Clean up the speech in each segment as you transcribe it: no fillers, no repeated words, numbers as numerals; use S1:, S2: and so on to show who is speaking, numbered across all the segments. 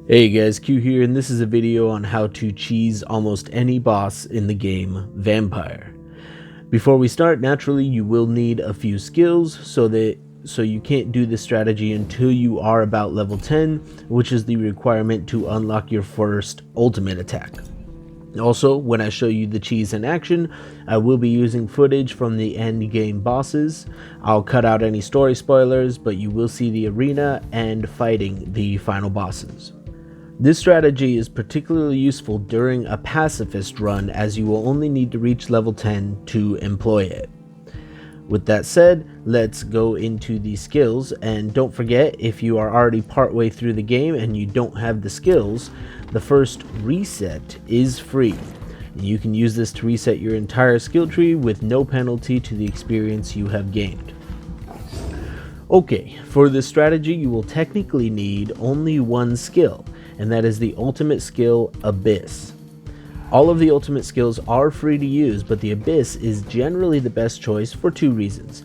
S1: Hey guys, Q here, and this is a video on how to cheese almost any boss in the game Vampyr. Before we start, naturally you will need a few skills, so you can't do this strategy until you are about level 10, which is the requirement to unlock your first ultimate attack. Also, when I show you the cheese in action, I will be using footage from the end game bosses. I'll cut out any story spoilers, but you will see the arena and fighting the final bosses. This strategy is particularly useful during a pacifist run, as you will only need to reach level 10 to employ it. With that said, let's go into the skills, and don't forget, if you are already partway through the game and you don't have the skills, the first reset is free. You can use this to reset your entire skill tree with no penalty to the experience you have gained. Okay, for this strategy you will technically need only one skill, and that is the ultimate skill, Abyss. All of the ultimate skills are free to use, but the Abyss is generally the best choice for two reasons.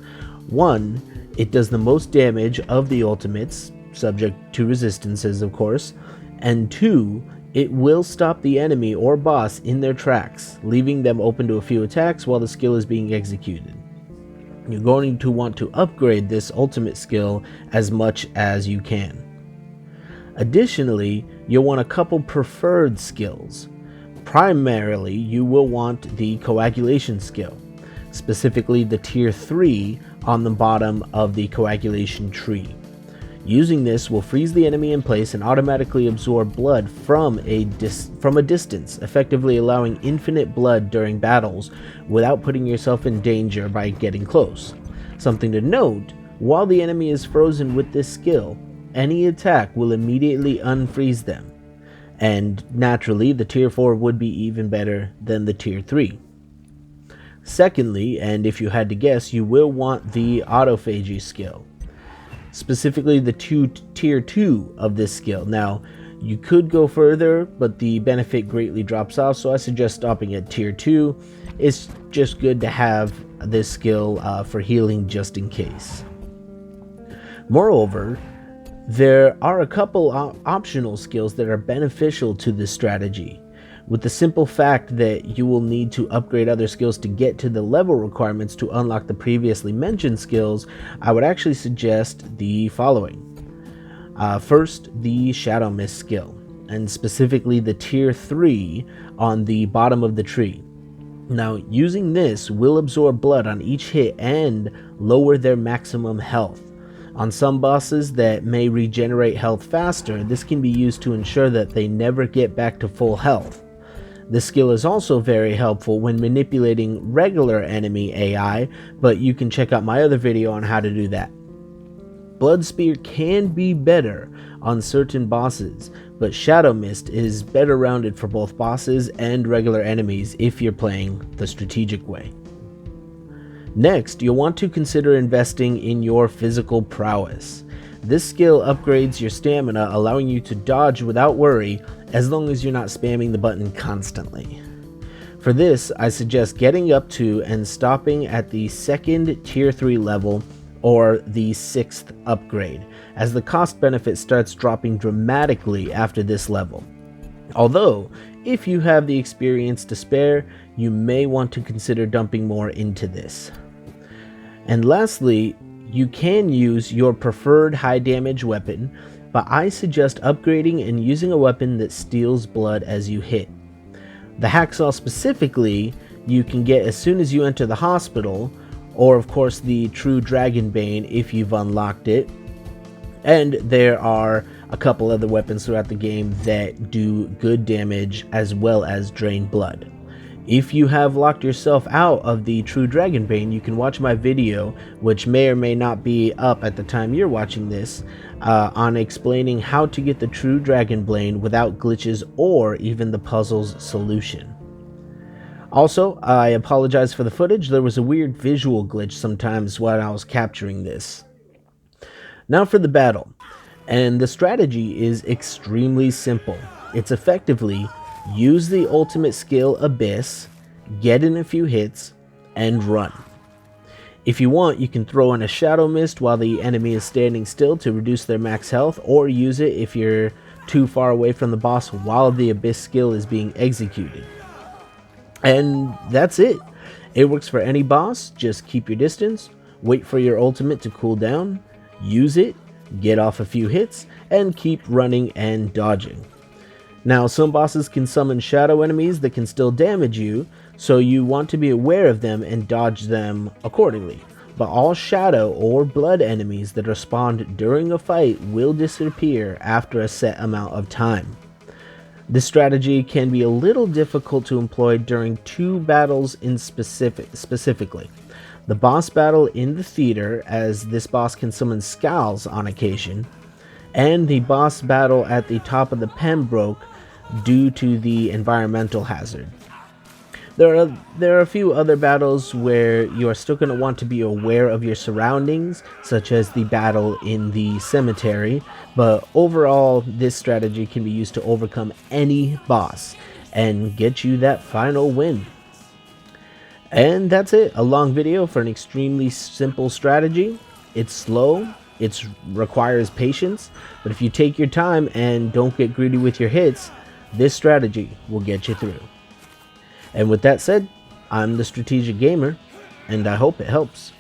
S1: One, it does the most damage of the ultimates, subject to resistances of course, and two, it will stop the enemy or boss in their tracks, leaving them open to a few attacks while the skill is being executed. You're going to want to upgrade this ultimate skill as much as you can. Additionally, you'll want a couple preferred skills. Primarily, you will want the coagulation skill, specifically the tier 3 on the bottom of the coagulation tree. Using this will freeze the enemy in place and automatically absorb blood from a distance, effectively allowing infinite blood during battles without putting yourself in danger by getting close. Something to note, while the enemy is frozen with this skill, any attack will immediately unfreeze them, and naturally the tier 4 would be even better than the tier 3. Secondly, and if you had to guess, you will want the autophagy skill, specifically the tier 2 of this skill. Now, you could go further, but the benefit greatly drops off, so I suggest stopping at tier 2. It's just good to have this skill for healing just in case. Moreover, there are a couple optional skills that are beneficial to this strategy. With the simple fact that you will need to upgrade other skills to get to the level requirements to unlock the previously mentioned skills, I would actually suggest the following. First, the Shadow Mist skill, and specifically the tier 3 on the bottom of the tree. Now, using this will absorb blood on each hit and lower their maximum health. On some bosses that may regenerate health faster, this can be used to ensure that they never get back to full health. This skill is also very helpful when manipulating regular enemy AI, but you can check out my other video on how to do that. Blood Spear can be better on certain bosses, but Shadow Mist is better rounded for both bosses and regular enemies if you're playing the strategic way. Next, you'll want to consider investing in your physical prowess. This skill upgrades your stamina, allowing you to dodge without worry as long as you're not spamming the button constantly. For this, I suggest getting up to and stopping at the second tier 3 level or the 6th upgrade, as the cost benefit starts dropping dramatically after this level. Although, if you have the experience to spare, you may want to consider dumping more into this. And lastly, you can use your preferred high damage weapon, but I suggest upgrading and using a weapon that steals blood as you hit. The Hacksaw specifically, you can get as soon as you enter the hospital, or of course the True Dragonbane if you've unlocked it. And there are a couple other weapons throughout the game that do good damage as well as drain blood. If you have locked yourself out of the True Dragonbane, you can watch my video, which may or may not be up at the time you're watching this, on explaining how to get the True Dragonbane without glitches or even the puzzle's solution. Also, I apologize for the footage. There was a weird visual glitch sometimes while I was capturing this. Now for the battle. And the strategy is extremely simple. It's effectively use the ultimate skill Abyss, get in a few hits, and run. If you want, you can throw in a Shadow Mist while the enemy is standing still to reduce their max health, or use it if you're too far away from the boss while the Abyss skill is being executed. And that's it. It works for any boss. Just keep your distance, wait for your ultimate to cool down, use it, get off a few hits, and keep running and dodging. Now, some bosses can summon shadow enemies that can still damage you, so you want to be aware of them and dodge them accordingly. But all shadow or blood enemies that are spawned during a fight will disappear after a set amount of time. This strategy can be a little difficult to employ during two battles specifically. The boss battle in the theater, as this boss can summon scowls on occasion, and the boss battle at the top of the Pembroke due to the environmental hazard. There are a few other battles where you are still going to want to be aware of your surroundings, such as the battle in the cemetery, but overall this strategy can be used to overcome any boss and get you that final win. And that's it, a long video for an extremely simple strategy. It's slow, it requires patience, but if you take your time and don't get greedy with your hits, this strategy will get you through. And with that said, I'm the Strategic Gamer, and I hope it helps.